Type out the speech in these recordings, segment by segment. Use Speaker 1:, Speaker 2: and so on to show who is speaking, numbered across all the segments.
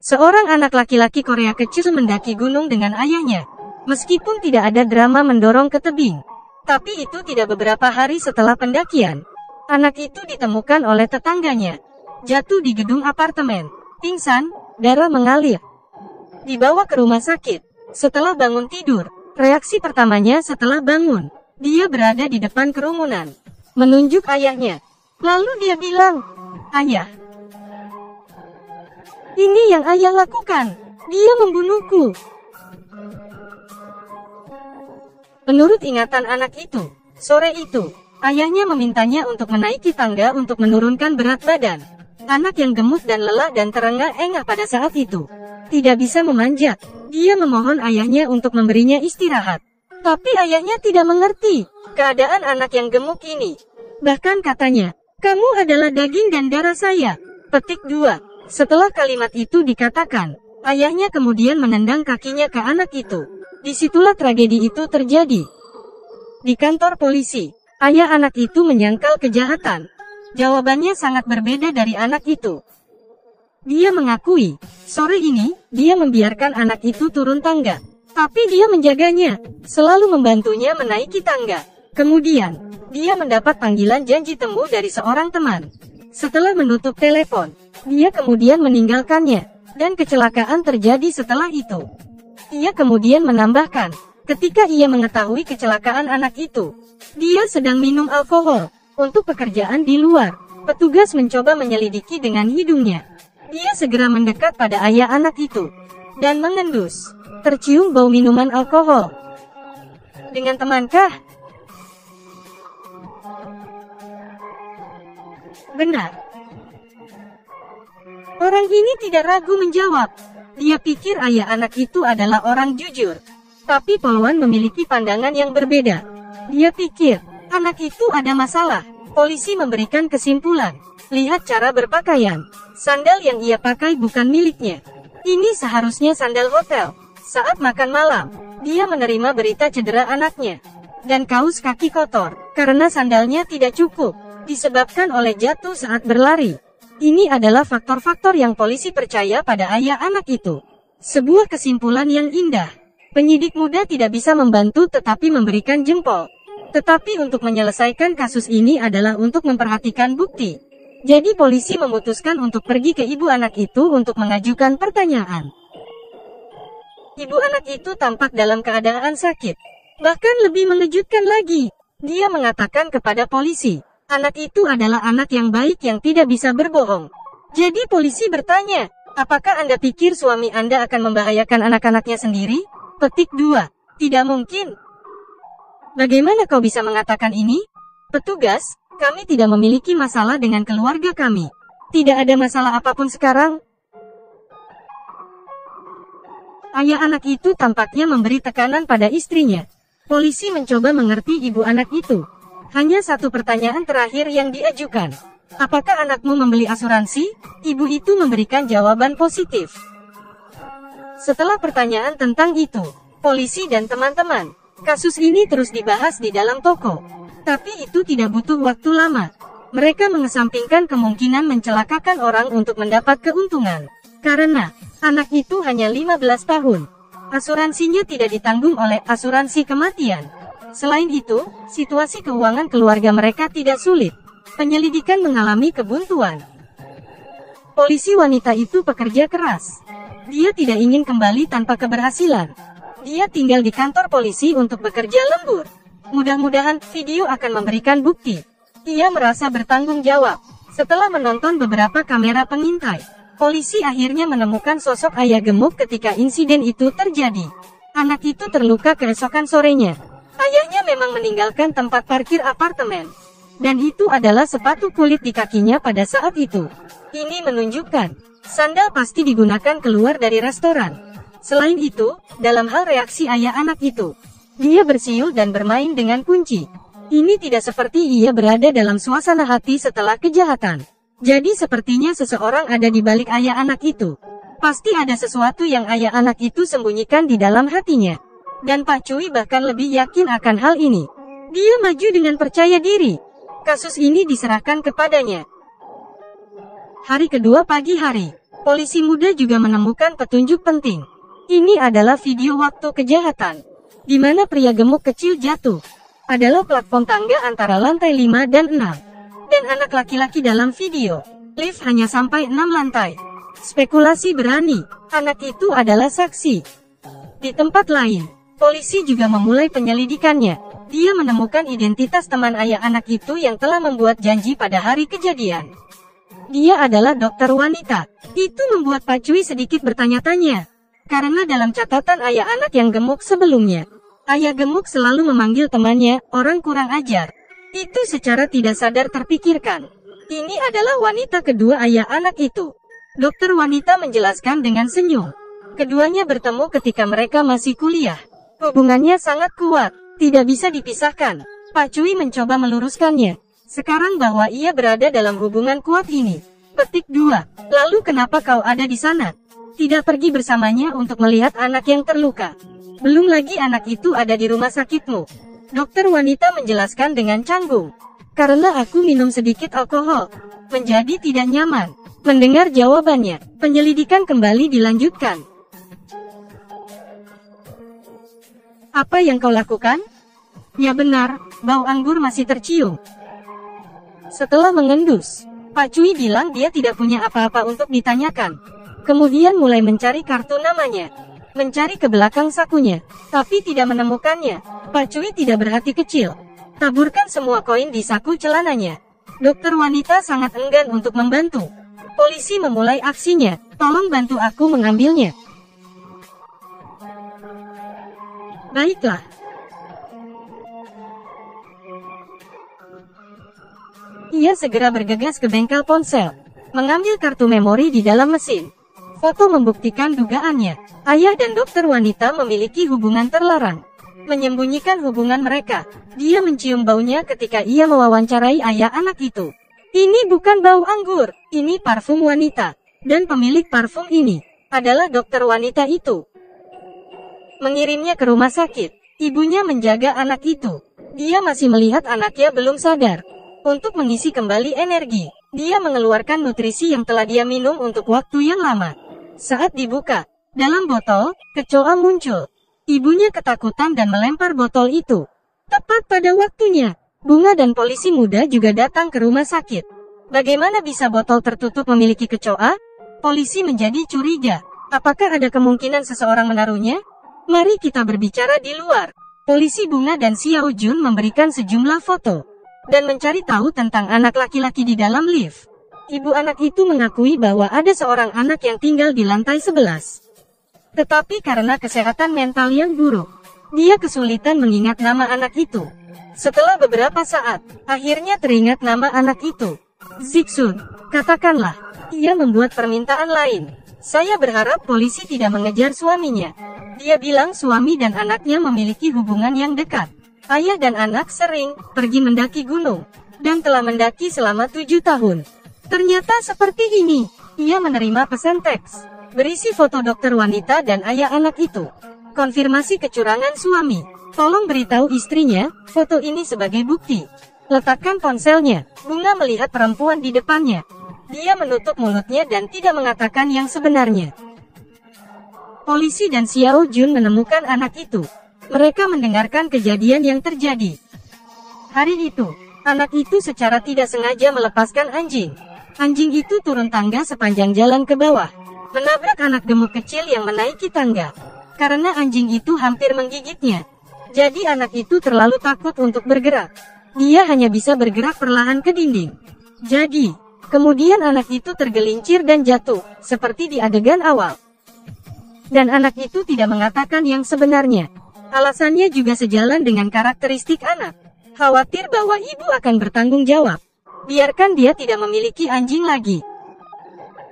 Speaker 1: Seorang anak laki-laki Korea kecil mendaki gunung dengan ayahnya. Meskipun tidak ada drama mendorong ke tebing, tapi itu tidak beberapa hari setelah pendakian. Anak itu ditemukan oleh tetangganya, jatuh di gedung apartemen, pingsan, darah mengalir. Dibawa ke rumah sakit. Setelah bangun tidur, reaksi pertamanya setelah bangun, dia berada di depan kerumunan, menunjuk ayahnya. Lalu dia bilang, "Ayah, ini yang ayah lakukan. Dia membunuhku." Menurut ingatan anak itu, sore itu, ayahnya memintanya untuk menaiki tangga untuk menurunkan berat badan. Anak yang gemuk dan lelah dan terengah-engah pada saat itu tidak bisa memanjat. Dia memohon ayahnya untuk memberinya istirahat. Tapi ayahnya tidak mengerti keadaan anak yang gemuk ini. Bahkan katanya, "Kamu adalah daging dan darah saya." Petik 2. Setelah kalimat itu dikatakan, ayahnya kemudian menendang kakinya ke anak itu. Disitulah tragedi itu terjadi. Di kantor polisi, ayah anak itu menyangkal kejahatan. Jawabannya sangat berbeda dari anak itu. Dia mengakui, sore ini, dia membiarkan anak itu turun tangga. Tapi dia menjaganya, selalu membantunya menaiki tangga. Kemudian, dia mendapat panggilan janji temu dari seorang teman. Setelah menutup telepon, dia kemudian meninggalkannya, dan kecelakaan terjadi setelah itu. Ia kemudian menambahkan, ketika ia mengetahui kecelakaan anak itu, dia sedang minum alkohol. Untuk pekerjaan di luar, petugas mencoba menyelidiki dengan hidungnya. Dia segera mendekat pada ayah anak itu, dan mengendus. Tercium bau minuman alkohol. Dengan temankah? Benar. Orang ini tidak ragu menjawab. Dia pikir ayah anak itu adalah orang jujur. Tapi Polwan memiliki pandangan yang berbeda. Dia pikir, anak itu ada masalah. Polisi memberikan kesimpulan. Lihat cara berpakaian. Sandal yang ia pakai bukan miliknya. Ini seharusnya sandal hotel. Saat makan malam, dia menerima berita cedera anaknya. Dan kaus kaki kotor, karena sandalnya tidak cukup. Disebabkan oleh jatuh saat berlari. Ini adalah faktor-faktor yang polisi percaya pada ayah anak itu. Sebuah kesimpulan yang indah. Penyidik muda tidak bisa membantu tetapi memberikan jempol. Tetapi untuk menyelesaikan kasus ini adalah untuk memperhatikan bukti. Jadi polisi memutuskan untuk pergi ke ibu anak itu untuk mengajukan pertanyaan. Ibu anak itu tampak dalam keadaan sakit. Bahkan lebih mengejutkan lagi, dia mengatakan kepada polisi, anak itu adalah anak yang baik yang tidak bisa berbohong. Jadi polisi bertanya, apakah Anda pikir suami Anda akan membahayakan anak-anaknya sendiri? Petik 2. Tidak mungkin. Bagaimana kau bisa mengatakan ini? Petugas, kami tidak memiliki masalah dengan keluarga kami. Tidak ada masalah apapun sekarang. Ayah anak itu tampaknya memberi tekanan pada istrinya. Polisi mencoba mengerti ibu anak itu. Hanya satu pertanyaan terakhir yang diajukan. Apakah anakmu membeli asuransi? Ibu itu memberikan jawaban positif. Setelah pertanyaan tentang itu, polisi dan teman-teman, kasus ini terus dibahas di dalam toko. Tapi itu tidak butuh waktu lama. Mereka mengesampingkan kemungkinan mencelakakan orang untuk mendapat keuntungan. Karena, anak itu hanya 15 tahun. Asuransinya tidak ditanggung oleh asuransi kematian. Selain itu, situasi keuangan keluarga mereka tidak sulit. Penyelidikan mengalami kebuntuan. Polisi wanita itu pekerja keras. Dia tidak ingin kembali tanpa keberhasilan. Dia tinggal di kantor polisi untuk bekerja lembur. Mudah-mudahan video akan memberikan bukti. Ia merasa bertanggung jawab. Setelah menonton beberapa kamera pengintai, polisi akhirnya menemukan sosok ayah gemuk ketika insiden itu terjadi. Anak itu terluka keesokan sorenya. Ayahnya memang meninggalkan tempat parkir apartemen. Dan itu adalah sepatu kulit di kakinya pada saat itu. Ini menunjukkan, sandal pasti digunakan keluar dari restoran. Selain itu, dalam hal reaksi ayah anak itu, dia bersiul dan bermain dengan kunci. Ini tidak seperti ia berada dalam suasana hati setelah kejahatan. Jadi sepertinya seseorang ada di balik ayah anak itu. Pasti ada sesuatu yang ayah anak itu sembunyikan di dalam hatinya. Dan Pak Cui bahkan lebih yakin akan hal ini. Dia maju dengan percaya diri. Kasus ini diserahkan kepadanya. Hari kedua pagi hari, polisi muda juga menemukan petunjuk penting. Ini adalah video waktu kejahatan, di mana pria gemuk kecil jatuh. Adalah platform tangga antara lantai 5 dan 6. Dan anak laki-laki dalam video, lift hanya sampai 6 lantai. Spekulasi berani, anak itu adalah saksi. Di tempat lain, polisi juga memulai penyelidikannya. Dia menemukan identitas teman ayah anak itu yang telah membuat janji pada hari kejadian. Dia adalah dokter wanita. Itu membuat Pak Cui sedikit bertanya-tanya. Karena dalam catatan ayah anak yang gemuk sebelumnya, ayah gemuk selalu memanggil temannya, orang kurang ajar. Itu secara tidak sadar terpikirkan. Ini adalah wanita kedua ayah anak itu. Dokter wanita menjelaskan dengan senyum. Keduanya bertemu ketika mereka masih kuliah. Hubungannya sangat kuat, tidak bisa dipisahkan. Pak Cui mencoba meluruskannya. Sekarang bahwa ia berada dalam hubungan kuat ini. Petik 2. Lalu kenapa kau ada di sana? Tidak pergi bersamanya untuk melihat anak yang terluka. Belum lagi anak itu ada di rumah sakitmu. Dokter wanita menjelaskan dengan canggung. Karena aku minum sedikit alkohol. Menjadi tidak nyaman. Mendengar jawabannya, penyelidikan kembali dilanjutkan. Apa yang kau lakukan? Ya benar, bau anggur masih tercium. Setelah mengendus, Pak Cui bilang dia tidak punya apa-apa untuk ditanyakan. Kemudian mulai mencari kartu namanya. Mencari ke belakang sakunya, tapi tidak menemukannya. Pak Cui tidak berhati kecil. Taburkan semua koin di saku celananya. Dokter wanita sangat enggan untuk membantu. Polisi memulai aksinya. Tolong bantu aku mengambilnya. Baiklah. Ia segera bergegas ke bengkel ponsel, mengambil kartu memori di dalam mesin. Foto membuktikan dugaannya. Ayah dan dokter wanita memiliki hubungan terlarang. Menyembunyikan hubungan mereka. Dia mencium baunya ketika ia mewawancarai ayah anak itu. Ini bukan bau anggur, ini parfum wanita. Dan pemilik parfum ini adalah dokter wanita itu. Mengirimnya ke rumah sakit. Ibunya menjaga anak itu. Dia masih melihat anaknya belum sadar. Untuk mengisi kembali energi, dia mengeluarkan nutrisi yang telah dia minum untuk waktu yang lama. Saat dibuka, dalam botol, kecoa muncul. Ibunya ketakutan dan melempar botol itu. Tepat pada waktunya, Bunga dan polisi muda juga datang ke rumah sakit. Bagaimana bisa botol tertutup memiliki kecoa? Polisi menjadi curiga. Apakah ada kemungkinan seseorang menaruhnya? Mari kita berbicara di luar. Polisi Bunga dan Xiao Jun memberikan sejumlah foto dan mencari tahu tentang anak laki-laki di dalam lift. Ibu anak itu mengakui bahwa ada seorang anak yang tinggal di lantai 11. Tetapi karena kesehatan mental yang buruk, dia kesulitan mengingat nama anak itu. Setelah beberapa saat, akhirnya teringat nama anak itu. Zixun, katakanlah, ia membuat permintaan lain. Saya berharap polisi tidak mengejar suaminya. Dia bilang suami dan anaknya memiliki hubungan yang dekat. Ayah dan anak sering pergi mendaki gunung, dan telah mendaki selama 7 tahun. Ternyata seperti ini. Ia menerima pesan teks berisi foto dokter wanita dan ayah anak itu. Konfirmasi kecurangan suami. Tolong beritahu istrinya, foto ini sebagai bukti. Letakkan ponselnya. Bunga melihat perempuan di depannya. Dia menutup mulutnya dan tidak mengatakan yang sebenarnya. Polisi dan Xiao Jun menemukan anak itu. Mereka mendengarkan kejadian yang terjadi. Hari itu, anak itu secara tidak sengaja melepaskan anjing. Anjing itu turun tangga sepanjang jalan ke bawah, menabrak anak gemuk kecil yang menaiki tangga. Karena anjing itu hampir menggigitnya, jadi anak itu terlalu takut untuk bergerak. Dia hanya bisa bergerak perlahan ke dinding. Jadi, kemudian anak itu tergelincir dan jatuh, seperti di adegan awal. Dan anak itu tidak mengatakan yang sebenarnya. Alasannya juga sejalan dengan karakteristik anak. Khawatir bahwa ibu akan bertanggung jawab. Biarkan dia tidak memiliki anjing lagi.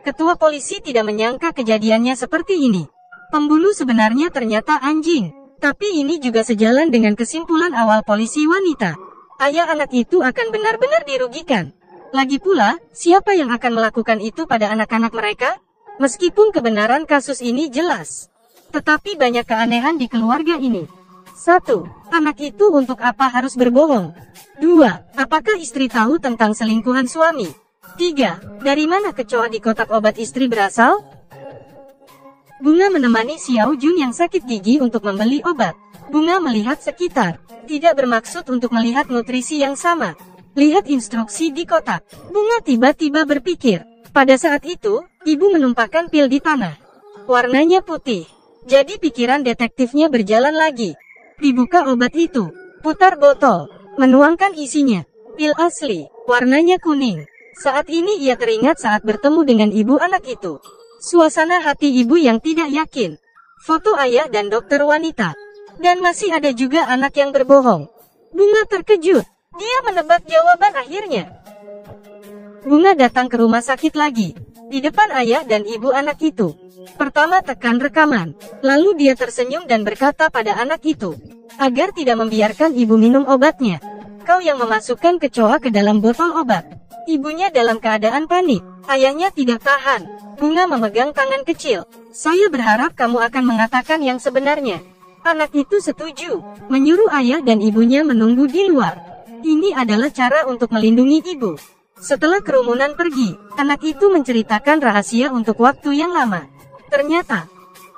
Speaker 1: Ketua polisi tidak menyangka kejadiannya seperti ini. Pembunuh sebenarnya ternyata anjing. Tapi ini juga sejalan dengan kesimpulan awal polisi wanita. ayah anak itu akan benar-benar dirugikan. Lagi pula, siapa yang akan melakukan itu pada anak-anak mereka? Meskipun kebenaran kasus ini jelas, tetapi banyak keanehan di keluarga ini. 1. Anak itu untuk apa harus berbohong? 2. Apakah istri tahu tentang selingkuhan suami? 3. Dari mana kecoa di kotak obat istri berasal? Bunga menemani Xiao Jun yang sakit gigi untuk membeli obat. Bunga melihat sekitar, tidak bermaksud untuk melihat nutrisi yang sama. Lihat instruksi di kotak. Bunga tiba-tiba berpikir. Pada saat itu, ibu menumpahkan pil di tanah. Warnanya putih. Jadi pikiran detektifnya berjalan lagi. Dibuka obat itu. Putar botol. Menuangkan isinya. Pil asli. Warnanya kuning. Saat ini ia teringat saat bertemu dengan ibu anak itu. Suasana hati ibu yang tidak yakin. Foto ayah dan dokter wanita. Dan masih ada juga anak yang berbohong. Bunga terkejut. Dia menebak jawaban akhirnya. Bunga datang ke rumah sakit lagi. Di depan ayah dan ibu anak itu. Pertama tekan rekaman. Lalu dia tersenyum dan berkata pada anak itu. Agar tidak membiarkan ibu minum obatnya. Kau yang memasukkan kecoa ke dalam botol obat. Ibunya dalam keadaan panik. Ayahnya tidak tahan. Bunga memegang tangan kecil. Saya berharap kamu akan mengatakan yang sebenarnya. Anak itu setuju. Menyuruh ayah dan ibunya menunggu di luar. Ini adalah cara untuk melindungi ibu. Setelah kerumunan pergi, anak itu menceritakan rahasia untuk waktu yang lama. Ternyata,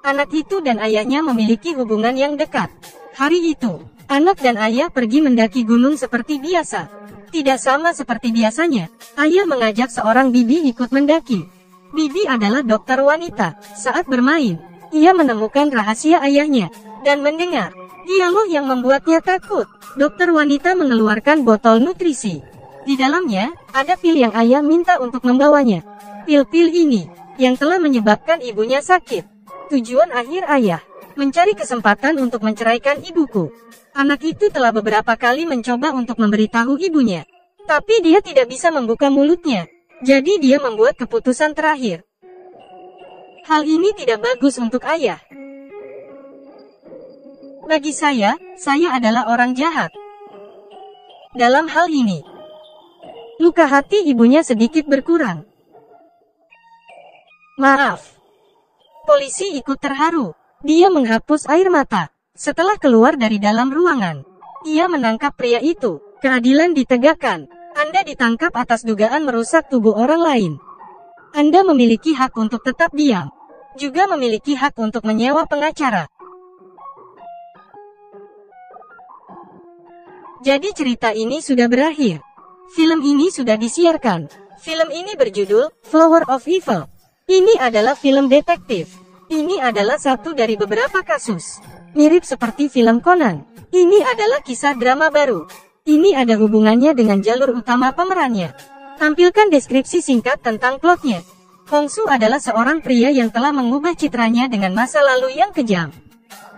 Speaker 1: anak itu dan ayahnya memiliki hubungan yang dekat. Hari itu, anak dan ayah pergi mendaki gunung seperti biasa. Tidak sama seperti biasanya, ayah mengajak seorang bibi ikut mendaki. Bibi adalah dokter wanita. Saat bermain, ia menemukan rahasia ayahnya, dan mendengar dialog yang membuatnya takut. Dokter wanita mengeluarkan botol nutrisi. Di dalamnya, ada pil yang ayah minta untuk membawanya. Pil-pil ini, yang telah menyebabkan ibunya sakit. Tujuan akhir ayah, mencari kesempatan untuk menceraikan ibuku. Anak itu telah beberapa kali mencoba untuk memberitahu ibunya. Tapi dia tidak bisa membuka mulutnya. Jadi dia membuat keputusan terakhir. Hal ini tidak bagus untuk ayah. Bagi saya adalah orang jahat. Dalam hal ini, luka hati ibunya sedikit berkurang. Maaf. Polisi ikut terharu. Dia menghapus air mata. Setelah keluar dari dalam ruangan, ia menangkap pria itu. Keadilan ditegakkan. Anda ditangkap atas dugaan merusak tubuh orang lain. Anda memiliki hak untuk tetap diam. Juga memiliki hak untuk menyewa pengacara. Jadi cerita ini sudah berakhir. Film ini sudah disiarkan. Film ini berjudul Flower of Evil. Ini adalah film detektif. Ini adalah satu dari beberapa kasus. Mirip seperti film Conan. Ini adalah kisah drama baru. Ini ada hubungannya dengan jalur utama pemerannya. Tampilkan deskripsi singkat tentang plotnya. Hong Su adalah seorang pria yang telah mengubah citranya dengan masa lalu yang kejam.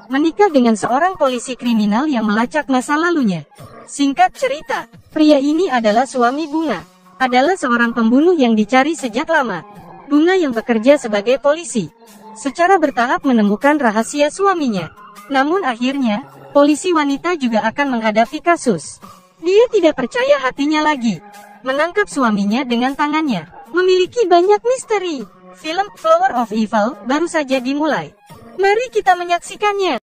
Speaker 1: Menikah dengan seorang polisi kriminal yang melacak masa lalunya. Singkat cerita, pria ini adalah suami Bunga. Adalah seorang pembunuh yang dicari sejak lama. Bunga yang bekerja sebagai polisi. Secara bertahap menemukan rahasia suaminya. Namun akhirnya, polisi wanita juga akan menghadapi kasus. Dia tidak percaya hatinya lagi. Menangkap suaminya dengan tangannya. Memiliki banyak misteri. Film Flower of Evil baru saja dimulai. Mari kita menyaksikannya.